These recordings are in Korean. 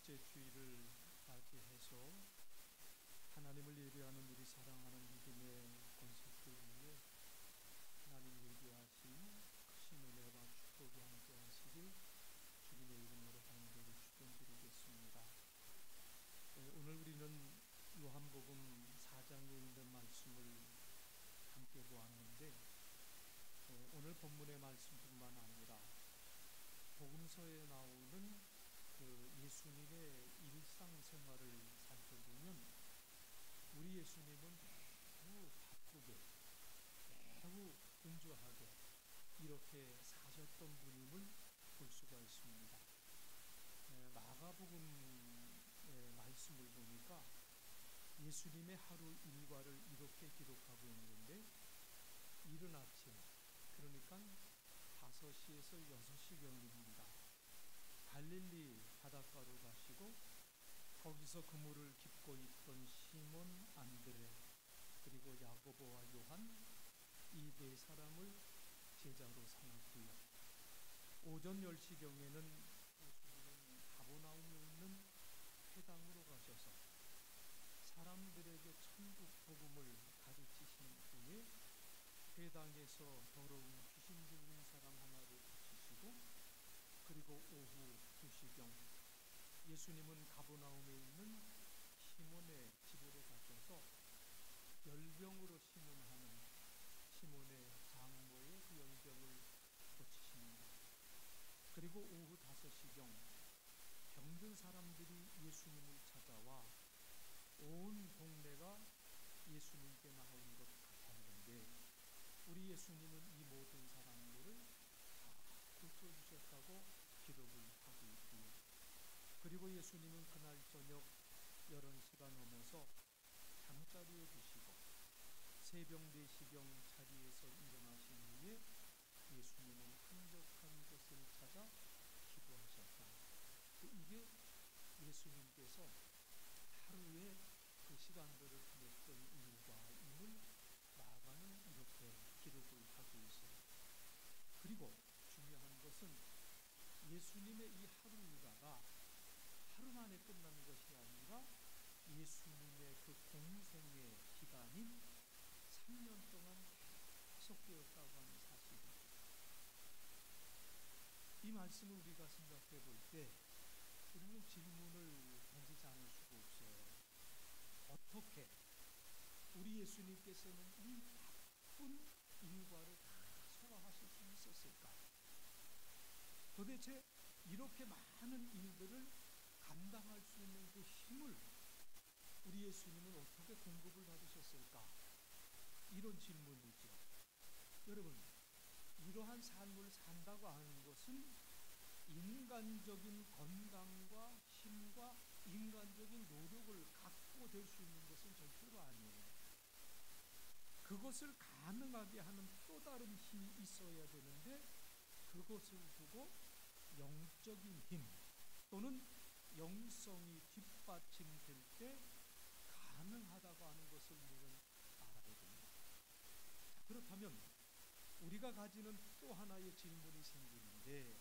둘째 주일을 맞이해서 하나님을 예배하는 우리 사랑하는 믿음의 권속들 위해 하나님 예비하신 크신 은혜와 축복이 함께 하시길 주님의 이름으로 간절히 축원드리겠습니다. 오늘 우리는 요한복음 4장에 있는 말씀을 함께 보았는데 오늘 본문의 말씀뿐만 아니라 복음서에 나오는 예수님의 일상생활을 살펴보면 우리 예수님은 매우 바쁘게 매우 분주하게 이렇게 사셨던 분임을 볼 수가 있습니다. 마가복음의 말씀을 보니까 예수님의 하루 일과를 이렇게 기록하고 있는데 이른 아침, 그러니까 5시에서 6시경입니다. 갈릴리 바닷가로 가시고 거기서 그물을 깁고 있던 시몬, 안드레, 그리고 야고보와 요한 이 네 사람을 제자로 삼았고요. 오전 10시경에는 예수님은 가버나움에 있는 회당으로 가셔서 사람들에게 천국 복음을 가르치신 후에 회당에서 더러운 귀신 들린 사람 하나를 고치시고 그리고 오후 2시경 예수님은 가버나움에 있는 시몬의 집으로 가셔서 열병으로 신음하는 시몬의 장모의 그 열병을 고치십니다. 그리고 오후 5시경 병든 사람들이 예수님을 찾아와 온 동네가 예수님께 나온 것 같았는데 우리 예수님은 이 모든 사람들을 고쳐주셨다고 기록을 하고 있고요. 그리고 예수님은 그날 저녁 11시가 넘어서 잠자리에 드시고 새벽 4시경 자리에서 일어나신 후에 예수님은 한적한 곳을 찾아 기도하셨다. 이게 예수님께서 하루에 그 시간들을 보냈던 일과임을 마가는 이렇게 기록을 하고 있어요. 그리고 중요한 것은 예수님의 이 하루 일과가 하루 만에 끝난 것이 아니라 예수님의 그 공생의 기간인 3년 동안 계속되었다고 하는 사실이죠. 이 말씀을 우리가 생각해 볼 때 우리는 질문을 던지지 않을 수가 없어요. 어떻게 우리 예수님께서는 이 바쁜 일과를 다 소화하실 수 있었을까? 도대체 이렇게 많은 일들을 감당할 수 있는 그 힘을 우리 예수님은 어떻게 공급을 받으셨을까? 이런 질문이죠. 여러분, 이러한 삶을 산다고 하는 것은 인간적인 건강과 힘과 인간적인 노력을 갖고 될 수 있는 것은 절대로 아니에요. 그것을 가능하게 하는 또 다른 힘이 있어야 되는데 그것을 두고 영적인 힘 또는 영성이 뒷받침될 때 가능하다고 하는 것을 우리는 알아야 됩니다. 그렇다면 우리가 가지는 또 하나의 질문이 생기는데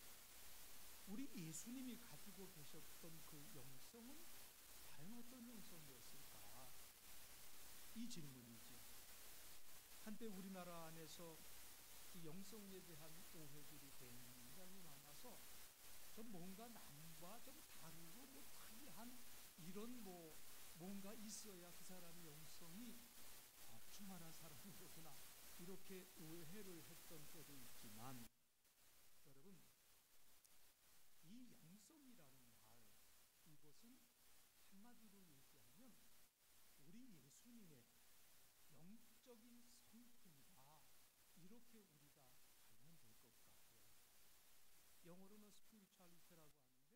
우리 예수님이 가지고 계셨던 그 영성은 과연 어떤 영성이었을까? 이 질문이죠. 한때 우리나라 안에서 이 영성에 대한 오해들이 굉장히 많아서 좀 뭔가 남과 좀 다르고 특이한 이런 뭔가 있어야 그 사람의 영성이 충만한 사람이구나 이렇게 오해를 했던 때도 있지만 여러분 이 영성이라는 말 이것은 한마디로 얘기하면 우리 예수님의 영적인 성품이다 이렇게 우리가 알면 될 것 같아요. 영어로는 spirituality라고 하는데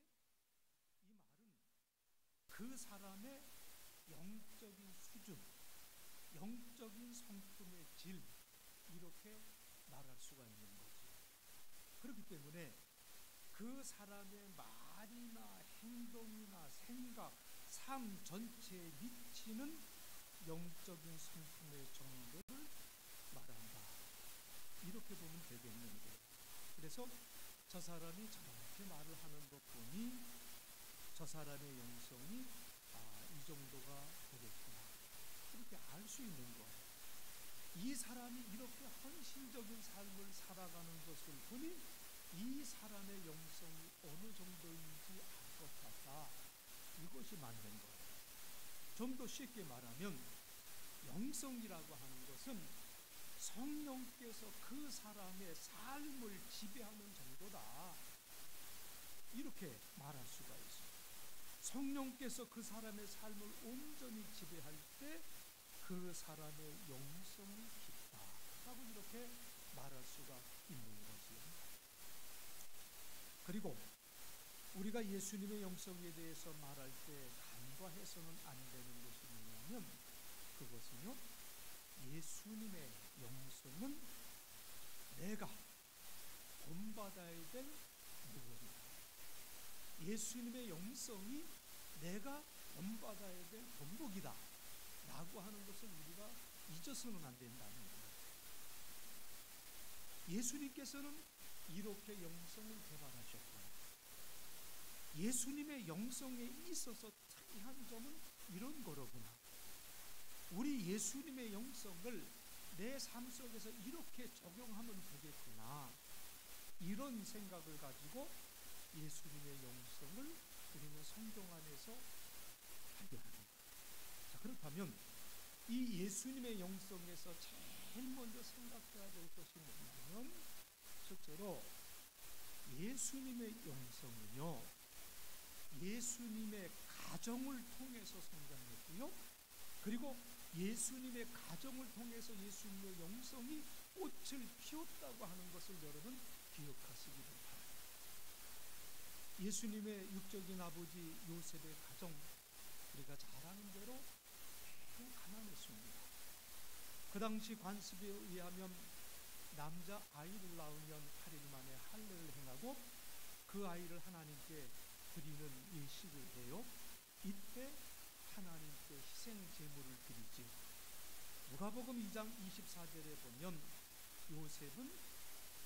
이 말은 그 사람의 영적인 수준, 영적인 성품의 질 이렇게 말할 수가 있는 거죠. 그렇기 때문에 그 사람의 말이나 행동이나 생각, 삶 전체에 미치는 영적인 성품의 정도를 말한다. 이렇게 보면 되겠는데 그래서 저 사람이 저렇게 말을 하는 것 보니 저 사람의 영성이 이 정도가 되겠구나, 이렇게 알 수 있는 거예요. 이 사람이 이렇게 헌신적인 삶을 살아가는 것을 보니 이 사람의 영성이 어느 정도인지 알 것 같다, 이것이 맞는 거예요. 좀 더 쉽게 말하면 영성이라고 하는 것은 성령께서 그 사람의 삶을 지배하는 정도다, 이렇게 말할 수가 있어요. 성령께서 그 사람의 삶을 온전히 지배할 때 그 사람의 영성이 깊다라고 이렇게 말할 수가 있는 거지요. 그리고 우리가 예수님의 영성에 대해서 말할 때 간과해서는 안 되는 것이 뭐냐면, 그것은요, 예수님의 영성은 내가 본받아야 될 무엇이다, 예수님의 영성이 내가 본받아야 될 본복이다 라고 하는 것을 우리가 잊어서는 안 된다는 거예요. 예수님께서는 이렇게 영성을 개발하셨고, 예수님의 영성에 있어서 특이한 점은 이런 거로구나, 우리 예수님의 영성을 내 삶 속에서 이렇게 적용하면 되겠구나, 이런 생각을 가지고 예수님의 영성을 우리는 성경 안에서 발견하는 거예요. 자, 그렇다면 이 예수님의 영성에서 제일 먼저 생각해야 될 것이 뭐냐면, 첫째로 예수님의 영성은요, 예수님의 가정을 통해서 성장했고요, 그리고 예수님의 가정을 통해서 예수님의 영성이 꽃을 피웠다고 하는 것을 여러분 기억하시기를 바랍니다. 예수님의 육적인 아버지 요셉의 가정, 우리가 잘 아는 대로 매우 가난했습니다. 그 당시 관습에 의하면 남자 아이를 낳으면 8일 만에 할례를 행하고 그 아이를 하나님께 드리는 예식을 해요. 이때 하나님께 희생 제물을 드리지요. 누가복음 2장 24절에 보면 요셉은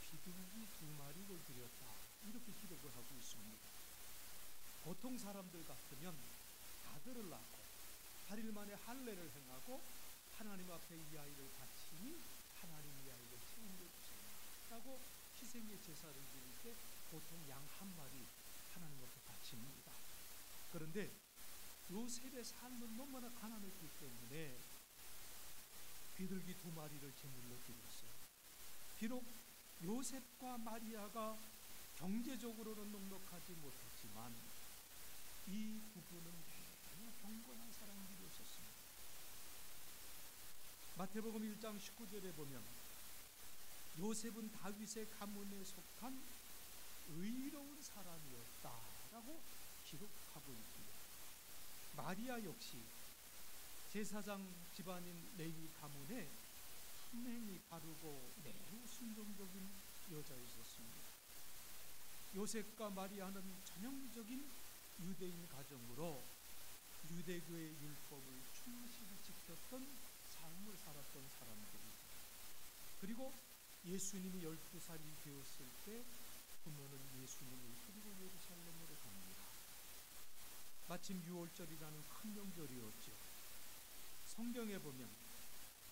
비둘기 2마리를 드렸다, 이렇게 기록을 하고 있습니다. 보통 사람들 같으면 아들을 낳고 8일 만에 할례를 행하고 하나님 앞에 이 아이를 바치니 하나님 이 아이를 책임져주세요 라고 희생의 제사를 드릴 때 보통 양 1마리 하나님 앞에 바칩니다. 그런데 요셉의 삶은 너무나 가난했기 때문에 비둘기 2마리를 제물로 드렸어요. 비록 요셉과 마리아가 경제적으로는 넉넉하지 못했지만 이 부부는 매우 경건한 사람들이었습니다. 마태복음 1장 19절에 보면 요셉은 다윗의 가문에 속한 의로운 사람이었다라고 기록하고 있고요. 마리아 역시 제사장 집안인 레위 가문에 품행이 바르고 매우 순종적인 여자였습니다. 요셉과 마리아는 전형적인 유대인 가정으로 유대교의 율법을 충실히 지켰던 삶을 살았던 사람들이죠. 그리고 예수님이 12살이 되었을 때 부모는 예수님을 데리고 예루살렘으로 갑니다. 마침 6월절이라는 큰 명절이었죠. 성경에 보면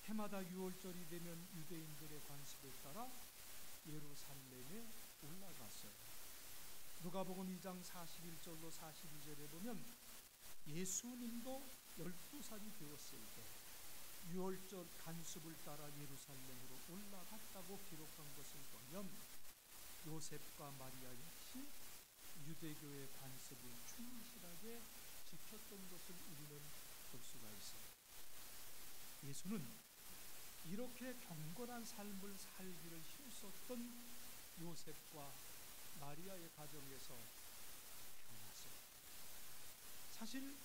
해마다 6월절이 되면 유대인들의 관습에 따라 예루살렘에 올라갔어요. 누가복음 2장 41절로 42절에 보면 예수님도 12살이 되었을 때 6월절 관습을 따라 예루살렘으로 올라갔다고 기록한 것을 보면 요셉과 마리아 역시 유대교의 관습을 충실하게 지켰던 것을 우리는 볼 수가 있어요. 예수는 이렇게 경건한 삶을 살기를 힘썼던 요셉과 마리아의 가정에서 태어났어요. 사실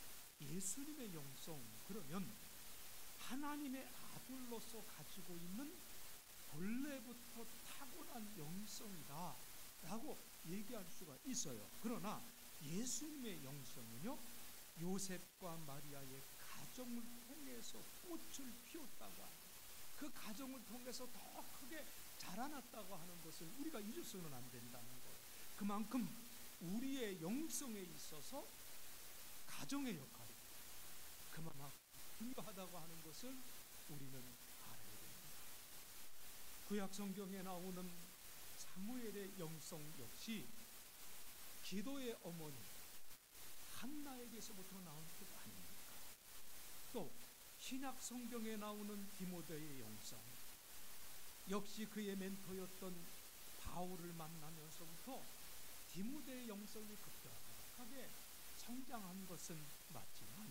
예수님의 영성, 그러면 하나님의 아들로서 가지고 있는 본래부터 타고난 영성이다 라고 얘기할 수가 있어요. 그러나 예수님의 영성은요, 요셉과 마리아의 가정을 통해서 꽃을 피웠다고 하는, 그 가정을 통해서 더 크게 자라났다고 하는 것을 우리가 잊어서는 안 된다는 거예요. 그만큼 우리의 영성에 있어서 가정의 역할이 그만큼 중요하다고 하는 것을 우리는 알아야 됩니다. 구약 성경에 나오는 사무엘의 영성 역시 기도의 어머니 한나에게서부터 나온 뜻 아닙니까? 또 신약 성경에 나오는 디모데의 영성 역시 그의 멘토였던 바울을 만나면서부터 디모데의 영성이 급격하게 성장한 것은 맞지만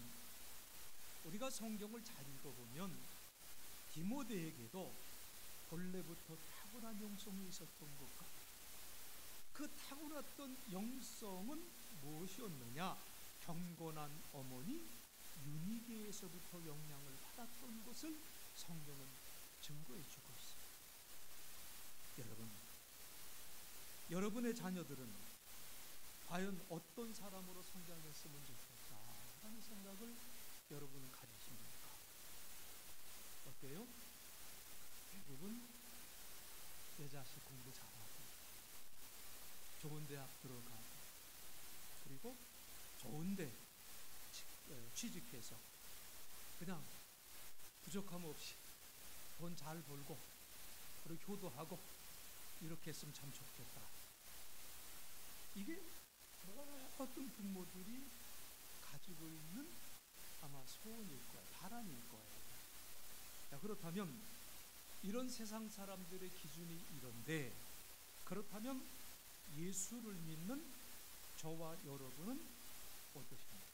우리가 성경을 잘 읽어보면 디모데에게도 본래부터 타고난 영성이 있었던 것 같아요. 그 타고났던 영성은 무엇이었느냐? 경건한 어머니 유니게에서부터 영향을 받았던 것을 성경은 증거해 주고 있습니다. 여러분, 여러분의 자녀들은 과연 어떤 사람으로 성장했으면 좋겠다라는 생각을 여러분은 가지십니까? 어때요? 대부분 내 자식 공부 잘하고 좋은 대학 들어가고 그리고 좋은 데 취직해서 그냥 부족함 없이 돈 잘 벌고 그리고 효도하고 이렇게 했으면 참 좋겠다. 이게 모든 부모들이 가지고 있는 아마 소원일 거예요. 바람일 거예요. 자, 그렇다면 이런 세상 사람들의 기준이 이런데 그렇다면 예수를 믿는 저와 여러분은 어떠십니까?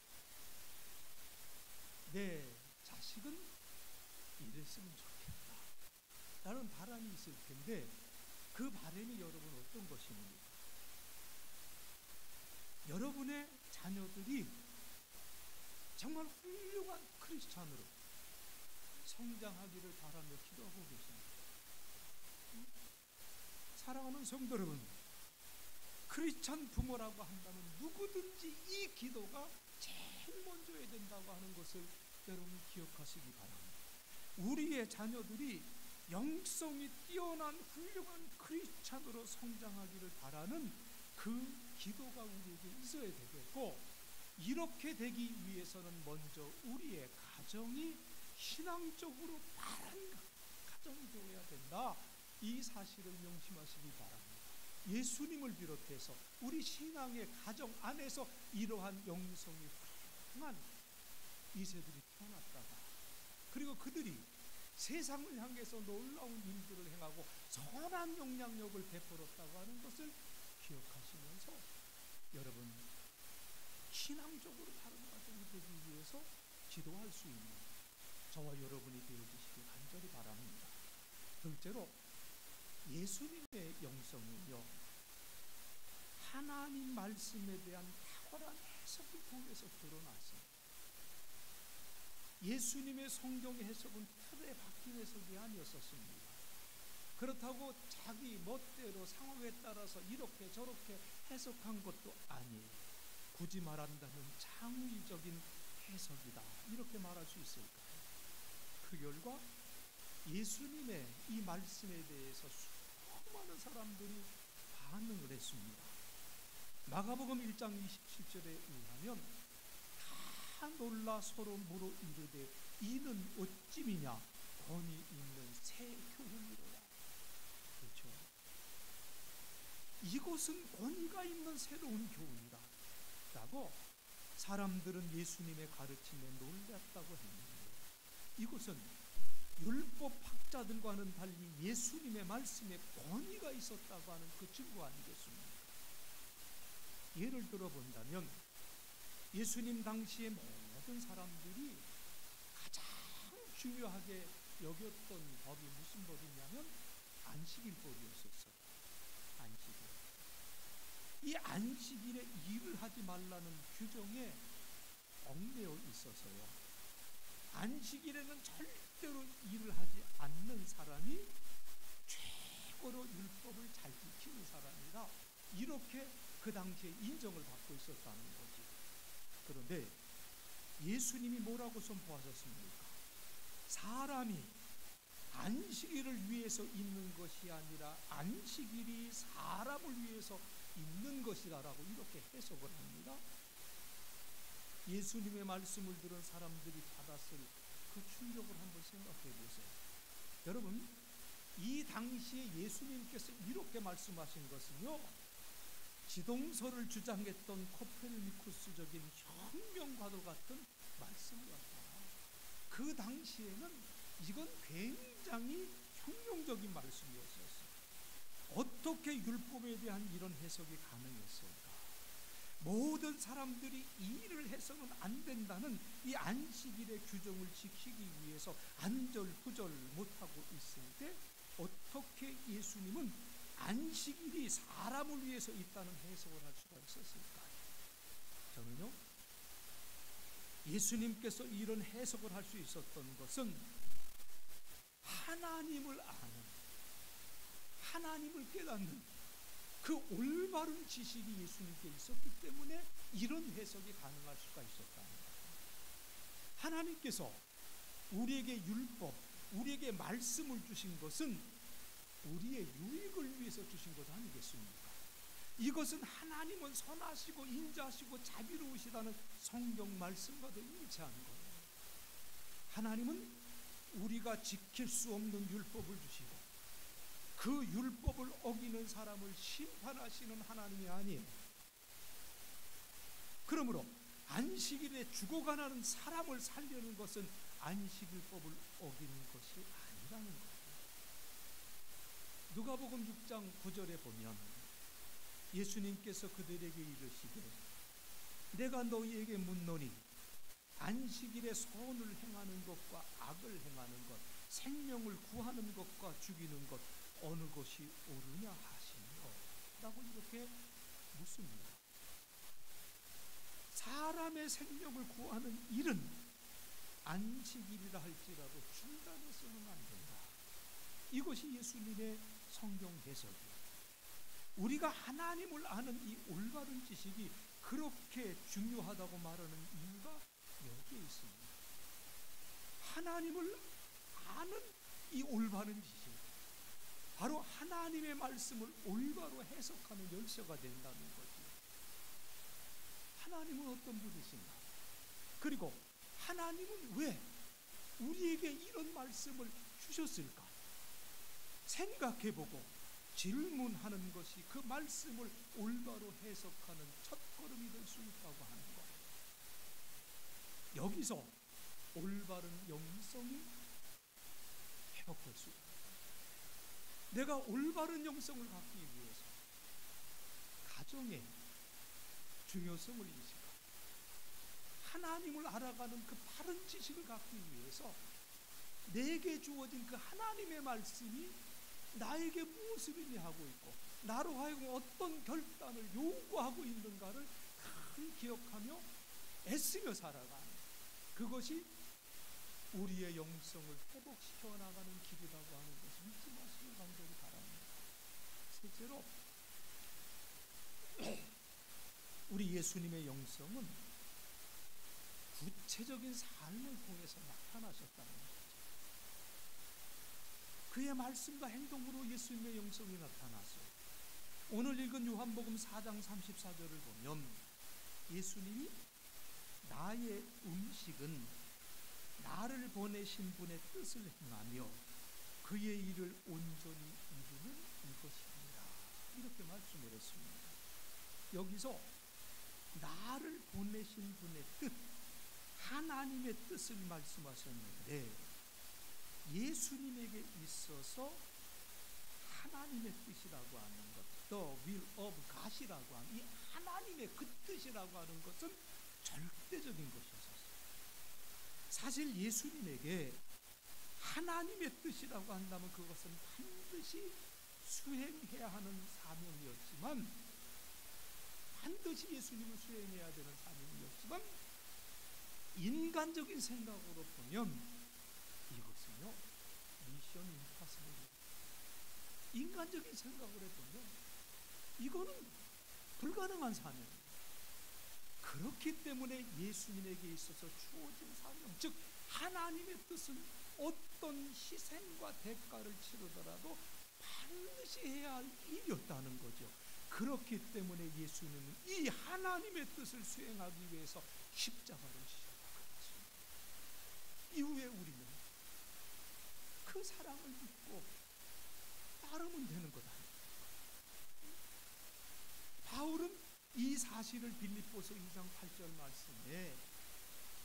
내 자식은 이랬으면 좋겠다 라는 바람이 있을 텐데 그 바람이 여러분 어떤 것입니까? 여러분의 자녀들이 정말 훌륭한 크리스찬으로 성장하기를 바라며 기도하고 계십니다. 사랑하는 성도 여러분, 크리스찬 부모라고 한다면 누구든지 이 기도가 제일 먼저 해야 된다고 하는 것을 여러분 기억하시기 바랍니다. 우리의 자녀들이 영성이 뛰어난 훌륭한 크리스찬으로 성장하기를 바라는 그 기도가 우리에게 있어야 되겠고, 이렇게 되기 위해서는 먼저 우리의 가정이 신앙적으로 바른 가정이 되어야 된다. 이 사실을 명심하시기 바랍니다. 예수님을 비롯해서 우리 신앙의 가정 안에서 이러한 영성이 훌륭한 이세들이 태어났다가 그리고 그들이 세상을 향해서 놀라운 일들을 행하고 선한 영향력을 베풀었다고 하는 것을 기억하시면서 여러분 신앙적으로 바른 가정이 되기 위해서 기도할 수 있는 저와 여러분이 되어주시길 간절히 바랍니다. 둘째로 예수님의 영성은요, 하나님 말씀에 대한 탁월한 해석을 통해서 드러났습니다. 예수님의 성경 해석은 틀에 박힌 해석이 아니었었습니다. 그렇다고 자기 멋대로 상황에 따라서 이렇게 저렇게 해석한 것도 아니에요. 굳이 말한다면 창의적인 해석이다, 이렇게 말할 수 있을까요? 그 결과 예수님의 이 말씀에 대해서 수많은 사람들이 반응을 했습니다. 마가복음 1장 27절에 의하면 다 놀라 서로 물어 이르되 이는 어찌미냐 권위 있는 새 교훈이로라. 그렇죠? 이것은 권위가 있는 새로운 교훈이다 라고 사람들은 예수님의 가르침에 놀랐다고 했는데, 이것은 율법학자들과는 달리 예수님의 말씀에 권위가 있었다고 하는 그 증거 아니겠습니까? 예를 들어본다면 예수님 당시의 모든 사람들이 가장 중요하게 여겼던 법이 무슨 법이냐면 안식일법이었었어요. 안식일. 이 안식일에 일을 하지 말라는 규정에 얽매여 있어서요, 안식일에는 절대로 일을 하지 않는 사람이 최고로 율법을 잘 지키는 사람이라 이렇게 그 당시에 인정을 받고 있었다는 거지. 그런데 예수님이 뭐라고 선포하셨습니까? 사람이 안식일을 위해서 있는 것이 아니라 안식일이 사람을 위해서 있는 것이다라고 이렇게 해석을 합니다. 예수님의 말씀을 들은 사람들이 받았을 그 충격을 한번 생각해 보세요. 여러분, 이 당시에 예수님께서 이렇게 말씀하신 것은요, 지동설을 주장했던 코페르니쿠스적인 혁명과도 같은 말씀이었다. 그 당시에는 이건 굉장히 혁명적인 말씀이었어요. 어떻게 율법에 대한 이런 해석이 가능했을까? 모든 사람들이 이 일을 해서는 안 된다는 이 안식일의 규정을 지키기 위해서 안절부절 못하고 있을 때 어떻게 예수님은 안식일이 사람을 위해서 있다는 해석을 할 수가 있었을까요? 저는요, 예수님께서 이런 해석을 할 수 있었던 것은 하나님을 아는, 하나님을 깨닫는 그 올바른 지식이 예수님께 있었기 때문에 이런 해석이 가능할 수가 있었다는 거예요. 하나님께서 우리에게 율법, 우리에게 말씀을 주신 것은 우리의 유익을 위해서 주신 것 아니겠습니까? 이것은 하나님은 선하시고 인자하시고 자비로우시다는 성경 말씀과도 일치하는 거예요. 하나님은 우리가 지킬 수 없는 율법을 주시고 그 율법을 어기는 사람을 심판하시는 하나님이 아니에요. 그러므로 안식일에 죽어가는 사람을 살려는 것은 안식일법을 어기는 것이 아니라는 거예요. 누가복음 6장 9절에 보면 예수님께서 그들에게 이르시되 내가 너희에게 묻노니 안식일에 선을 행하는 것과 악을 행하는 것, 생명을 구하는 것과 죽이는 것 어느 것이 옳으냐 하시며 라고 이렇게 묻습니다. 사람의 생명을 구하는 일은 안식일이라 할지라도 중단해서는 안 된다. 이것이 예수님의 성경 해석이에요. 우리가 하나님을 아는 이 올바른 지식이 그렇게 중요하다고 말하는 이유가 여기에 있습니다. 하나님을 아는 이 올바른 지식, 바로 하나님의 말씀을 올바로 해석하는 열쇠가 된다는 거죠. 하나님은 어떤 분이신가? 그리고 하나님은 왜 우리에게 이런 말씀을 주셨을까? 생각해보고 질문하는 것이 그 말씀을 올바로 해석하는 첫걸음이 될 수 있다고 하는 거예요. 여기서 올바른 영성이 회복될 수 있다. 내가 올바른 영성을 갖기 위해서 가정의 중요성을 인식하고 하나님을 알아가는 그 바른 지식을 갖기 위해서 내게 주어진 그 하나님의 말씀이 나에게 무엇을 의미하고 있고 나로 하여금 어떤 결단을 요구하고 있는가를 잘 기억하며 애쓰며 살아가는 그것이 우리의 영성을 회복시켜 나가는 길이라고 하는 것을 잊지 마시길 간절히 바랍니다. 셋째로 우리 예수님의 영성은 구체적인 삶을 통해서 나타나셨다는 거죠. 그의 말씀과 행동으로 예수님의 영성이 나타났어요. 오늘 읽은 요한복음 4장 34절을 보면 예수님이 나의 음식은 나를 보내신 분의 뜻을 행하며 그의 일을 온전히 이루는 이것입니다. 이렇게 말씀을 했습니다. 여기서 나를 보내신 분의 뜻, 하나님의 뜻을 말씀하셨는데 예수님에게 있어서 하나님의 뜻이라고 하는 것, the will of God이라고 하는 이 하나님의 그 뜻이라고 하는 것은 절대적인 것이었어요. 사실 예수님에게 하나님의 뜻이라고 한다면 그것은 반드시 수행해야 하는 사명이었지만 반드시 예수님은 수행해야 되는 사명이었지만 인간적인 생각으로 보면 이것은요 미션 임파서블입니다. 인간적인 생각으로 보면 이거는 불가능한 사명입니다. 그렇기 때문에 예수님에게 있어서 주어진 사명, 즉 하나님의 뜻은 어떤 희생과 대가를 치르더라도 반드시 해야 할 일이었다는 거죠. 그렇기 때문에 예수님은 이 하나님의 뜻을 수행하기 위해서 십자가를 지셨다고 했습니다. 이후에 우리는 그 사랑을 믿고 따르면 되는 것 아닙니까? 바울은 이 사실을 빌립보서 2장 8절 말씀에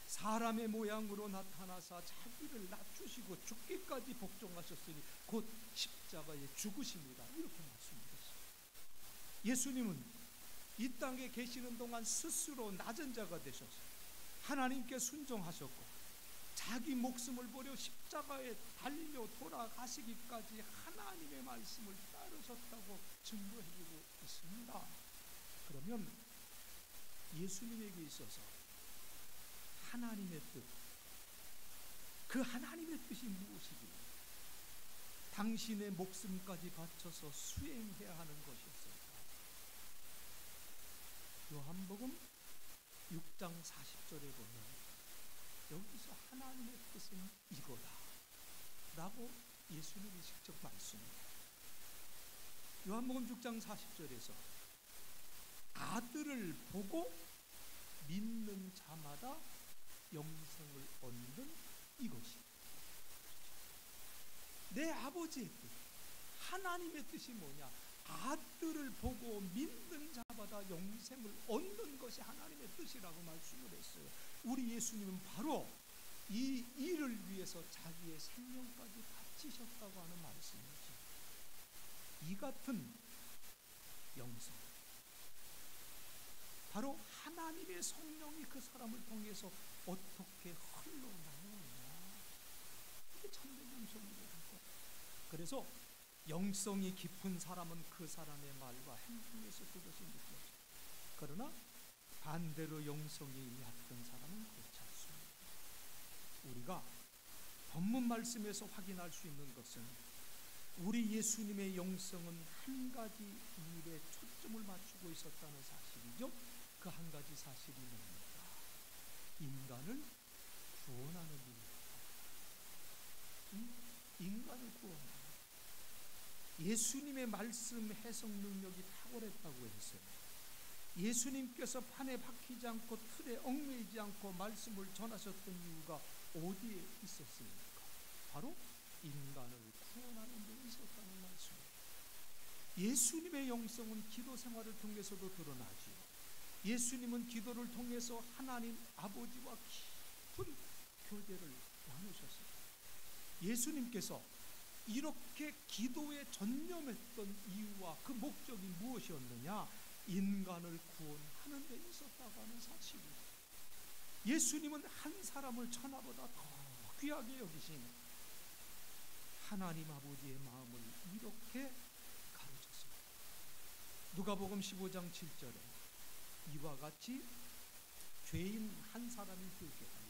사람의 모양으로 나타나사 자기를 낮추시고 죽기까지 복종하셨으니 곧 십자가에 죽으십니다, 이렇게 말씀드렸습니다. 예수님은 이 땅에 계시는 동안 스스로 낮은 자가 되셔서 하나님께 순종하셨고 자기 목숨을 버려 십자가에 달려 돌아가시기까지 하나님의 말씀을 따르셨다고 증거해주고 있습니다. 그러면 예수님에게 있어서 하나님의 뜻, 그 하나님의 뜻이 무엇이길래 당신의 목숨까지 바쳐서 수행해야 하는 것이었을까? 요한복음 6장 40절에 보면 여기서 하나님의 뜻은 이거다 라고 예수님이 직접 말씀합니다. 요한복음 6장 40절에서 아들을 보고 믿는 자마다 영생을 얻는 이것이 내 아버지의 뜻, 하나님의 뜻이 뭐냐? 아들을 보고 믿는 자마다 영생을 얻는 것이 하나님의 뜻이라고 말씀을 했어요. 우리 예수님은 바로 이 일을 위해서 자기의 생명까지 바치셨다고 하는 말씀이지. 이 같은 영생, 바로 하나님의 성령이 그 사람을 통해서 어떻게 흘러나오느냐, 이게 참된 영성이라는 거예요. 그래서 영성이 깊은 사람은 그 사람의 말과 행동에서 그것이 느껴져요. 그러나 반대로 영성이 얕은 사람은 그렇지 않습니다. 우리가 본문 말씀에서 확인할 수 있는 것은 우리 예수님의 영성은 한 가지 일에 초점을 맞추고 있었다는 사실이죠. 그 한 가지 사실이 뭡니까? 인간을 구원하는 일입니다. 인간을 구원하는, 예수님의 말씀 해석 능력이 탁월했다고 했어요. 예수님께서 판에 박히지 않고 틀에 얽매이지 않고 말씀을 전하셨던 이유가 어디에 있었습니까? 바로 인간을 구원하는 데 있었다는 말씀이에요. 예수님의 영성은 기도 생활을 통해서도 드러나지요. 예수님은 기도를 통해서 하나님 아버지와 깊은 교제를 나누셨어요. 예수님께서 이렇게 기도에 전념했던 이유와 그 목적이 무엇이었느냐? 인간을 구원하는 데 있었다고 하는 사실이에요. 예수님은 한 사람을 천하보다 더 귀하게 여기신 하나님 아버지의 마음을 이렇게 가르쳤습니다. 누가복음 15장 7절에 이와 같이 죄인 한 사람이 회개하여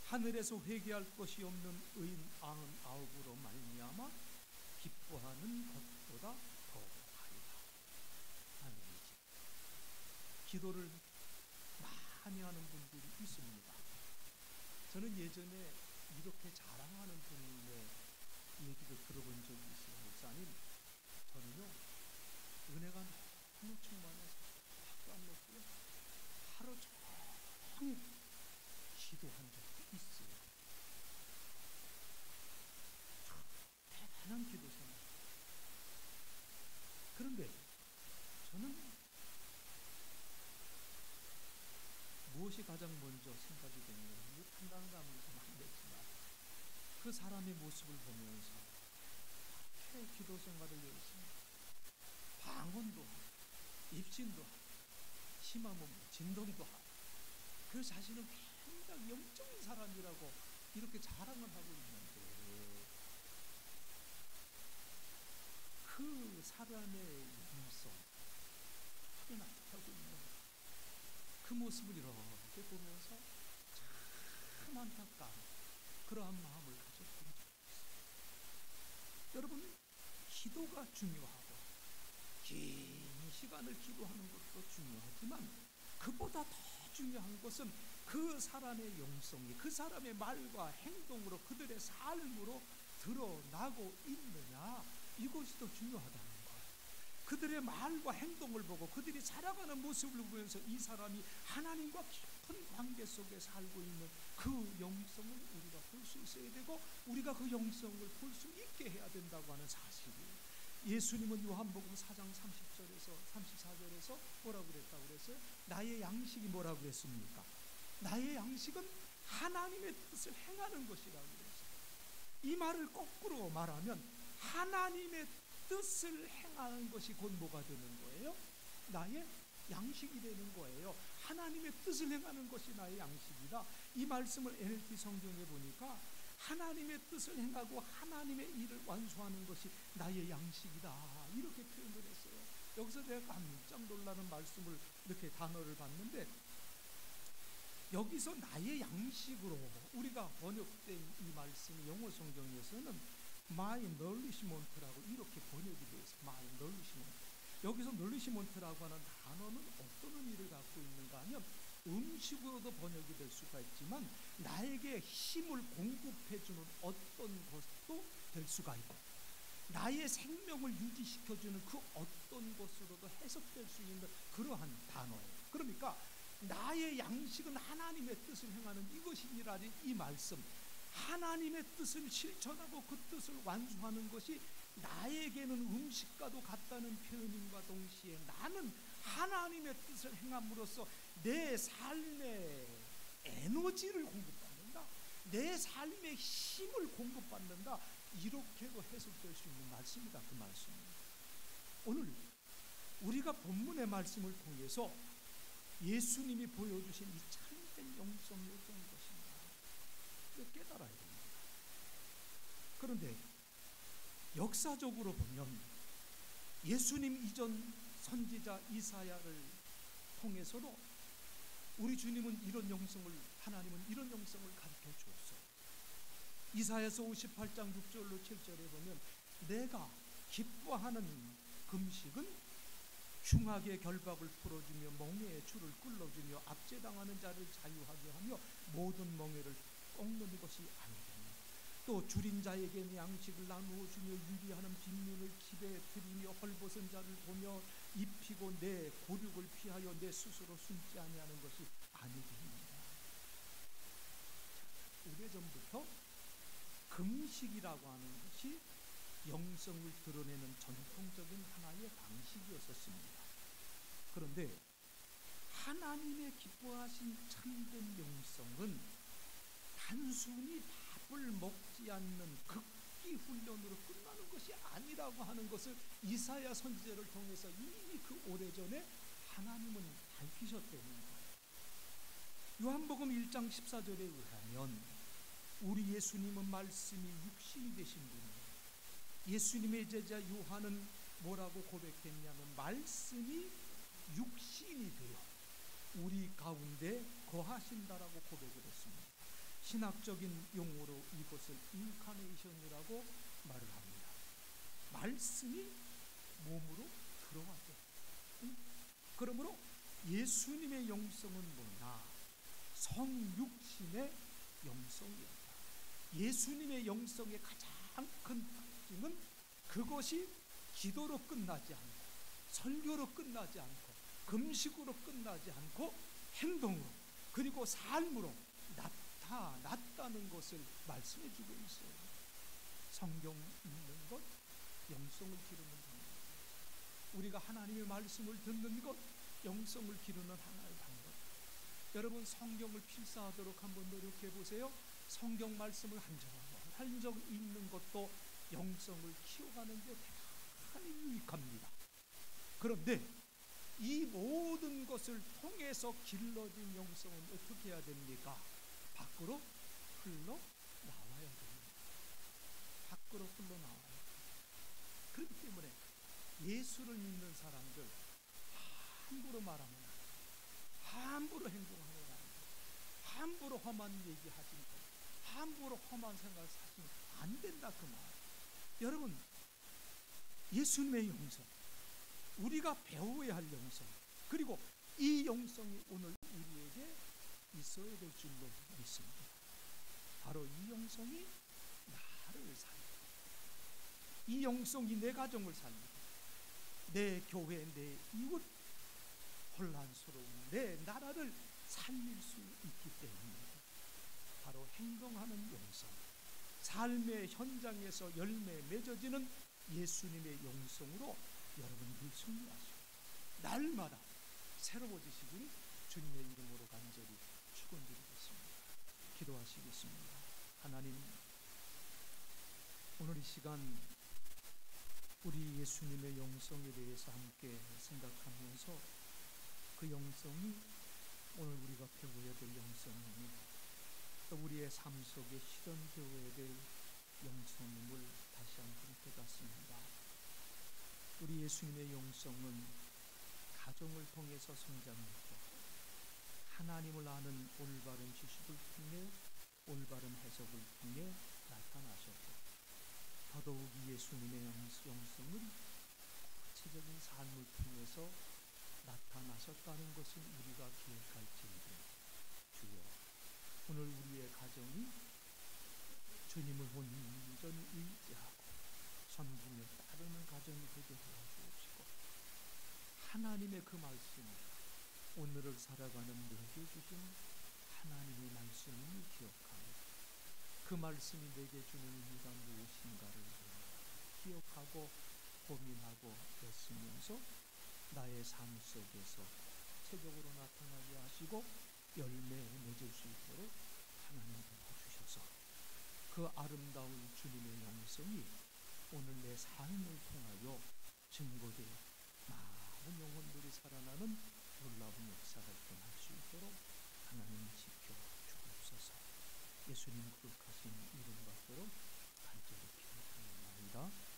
하늘에서 회개할 것이 없는 의인 99으로 말미암아 기뻐하는 것보다 더하리라 하는 얘기죠. 기도를 많이 하는 분들이 있습니다. 저는 예전에 이렇게 자랑하는 분의 얘기도 들어본 적이 있어요. 목사님, 저는요 은혜가 너무 충만해서 밥도 안 먹고요 하루 종일 기도한 적도 있어요. 대단한 기도 생활. 그런데 저는 무엇이 가장 먼저 생각이 되느냐, 판단감은 좀 안 됐지만 그 사람의 모습을 보면서 그렇게 기도 생활을 열심히 방언도 하고 입신도 하고 심하면 진동도 하고 그 자신은 굉장히 영적인 사람이라고 이렇게 자랑을 하고 있는데 그 사람의 영성 확인하고 있는 그 모습을 이렇게 보면서 참 안타까운 그러한 마음을 가졌던 적이 있어요. 여러분, 기도가 중요하고 긴 시간을 기도하는 것도 중요하지만 그보다 더 중요한 것은 그 사람의 영성이 그 사람의 말과 행동으로 그들의 삶으로 드러나고 있느냐, 이것이 더 중요하다는 거예요. 그들의 말과 행동을 보고 그들이 살아가는 모습을 보면서 이 사람이 하나님과 깊은 관계 속에 살고 있는 그 영성을 우리가 볼 수 있어야 되고, 우리가 그 영성을 볼 수 있게 해야 된다고 하는 사실이에요. 예수님은 요한복음 4장 30절에서 34절에서 뭐라고 그랬다고 그랬어요? 나의 양식이 뭐라고 그랬습니까? 나의 양식은 하나님의 뜻을 행하는 것이라고 그랬어요. 이 말을 거꾸로 말하면 하나님의 뜻을 행하는 것이 곧 뭐가 되는 거예요? 나의 양식이 되는 거예요. 하나님의 뜻을 행하는 것이 나의 양식이다. 이 말씀을 NLT 성경에 보니까 하나님의 뜻을 행하고 하나님의 일을 완수하는 것이 나의 양식이다, 이렇게 표현을 했어요. 여기서 내가 깜짝 놀라는 말씀을, 이렇게 단어를 봤는데, 여기서 나의 양식으로 우리가 번역된 이 말씀이 영어 성경에서는 My nourishment라고 이렇게 번역이 되어 있어요. My nourishment. 여기서 nourishment라고 하는 단어는 어떤 의미를 갖고 있는가 하면, 음식으로도 번역이 될 수가 있지만 나에게 힘을 공급해주는 어떤 것도 될 수가 있고, 나의 생명을 유지시켜주는 그 어떤 것으로도 해석될 수 있는 그러한 단어예요. 그러니까 나의 양식은 하나님의 뜻을 행하는 이것이니라는 이 말씀, 하나님의 뜻을 실천하고 그 뜻을 완수하는 것이 나에게는 음식과도 같다는 표현임과 동시에 나는 하나님의 뜻을 행함으로써 내 삶의 에너지를 공급받는다, 내 삶의 힘을 공급받는다, 이렇게도 해석될 수 있는 말씀이다. 그 말씀입니다. 오늘 우리가 본문의 말씀을 통해서 예수님이 보여주신 이 참된 영성이 어떤 것인가 깨달아야 됩니다. 그런데 역사적으로 보면 예수님 이전 선지자 이사야를 통해서도 우리 주님은 이런 영성을, 하나님은 이런 영성을 가르쳐 주었어요. 이사야서 58장 6절로 7절에 보면 내가 기뻐하는 금식은 흉악의 결박을 풀어주며 멍에의 줄을 끌어주며 압제당하는 자를 자유하게 하며 모든 멍에를 꺾는 것이 아니겠느냐. 또 줄인 자에게 내 양식을 나누어 주며 유리하는 빈민을 집에 들이며 헐벗은 자를 보며 입히고 내 고륙을 피하여 내 스스로 숨지 아니하는 것이 아니겠느냐. 오래전부터 금식이라고 하는 것이 영성을 드러내는 전통적인 하나의 방식이었었습니다. 그런데 하나님의 기뻐하신 참된 영성은 단순히 밥을 먹지 않는 극기 훈련으로 끝나는 것이 아니라고 하는 것을 이사야 선지자를 통해서 이미 그 오래전에 하나님은 밝히셨다는 거예요. 요한복음 1장 14절에 의하면 우리 예수님은 말씀이 육신이 되신 분이에요. 예수님의 제자 요한은 뭐라고 고백했냐면 말씀이 육신이 되어 우리 가운데 거하신다라고 고백을 했습니다. 신학적인 용어로 이것을 인카네이션이라고 말을 합니다. 말씀이 몸으로 들어왔죠. 그러므로 예수님의 영성은 뭐냐? 성육신의 영성이었다. 예수님의 영성의 가장 큰 특징은 그것이 기도로 끝나지 않고 설교로 끝나지 않고 금식으로 끝나지 않고 행동으로 그리고 삶으로 나타났다는 것을 말씀해 주고 있어요. 성경 읽는 것, 영성을 기르는 방법. 우리가 하나님의 말씀을 듣는 것, 영성을 기르는 하나의 방법. 여러분 성경을 필사하도록 한번 노력해 보세요. 성경 말씀을 한 절 읽는 것도 영성을 키워가는 데 대단히 유익합니다. 그런데 이 모든 것을 통해서 길러진 영성은 어떻게 해야 됩니까? 밖으로 흘러나와야 됩니다. 밖으로 흘러나와야 됩니다. 그렇기 때문에 예수를 믿는 사람들 함부로 말하면 안 돼요. 함부로 행동하면 안 돼요. 함부로 험한 얘기하지 말고 함부로 험한 생각을 사시면 안 된다 그 말. 여러분 예수님의 영성, 우리가 배워야 할 영성, 그리고 이 영성이 오늘 우리에게 있어야 될 줄로 믿습니다. 바로 이 영성이 나를 살리고 이 영성이 내 가정을 살리고 내 교회, 내 이웃, 혼란스러운 내 나라를 살릴 수 있기 때문입니다. 바로 행동하는 용성, 삶의 현장에서 열매 맺어지는 예수님의 용성으로 여러분들이 승리하시고 날마다 새로워지시기를 주님의 이름으로 간절히 축원드리겠습니다. 기도하시겠습니다. 하나님, 오늘 이 시간 우리 예수님의 영성에 대해서 함께 생각하면서 그 영성이 오늘 우리가 배워야 될 영성이니 또 우리의 삶 속에 실현되어야 될 영성임을 다시 한번 깨닫습니다. 우리 예수님의 영성은 가정을 통해서 성장했고 하나님을 아는 올바른 지식을 통해 올바른 해석을 통해 나타나셨고 더더욱이 예수님의 영성은 구체적인 삶을 통해서 나타나셨다는 것을 우리가 기억할지어다. 주여, 오늘 우리의 가정이 주님을 온전히 의지하고 선분에 따르는 가정이 되게 도와주시고 하나님의 그 말씀을 오늘을 살아가는 내게 주신 하나님의 말씀을 기억하며 그 말씀이 내게 주는 의미가 무엇인가를 기억하고 고민하고 애쓰면서 나의 삶 속에서 구체적으로 나타나게 하시고 열매 맺을 수 있도록 하나님 도와주셔서 그 아름다운 주님의 영성이 오늘 내 삶을 통하여 증거되어 많은 영혼들이 살아나는 놀라운 역사가 일어날 수 있도록 하나님 지켜 주옵소서. 예수님 거룩하신 이름 받도록 간절히 기도드립니다.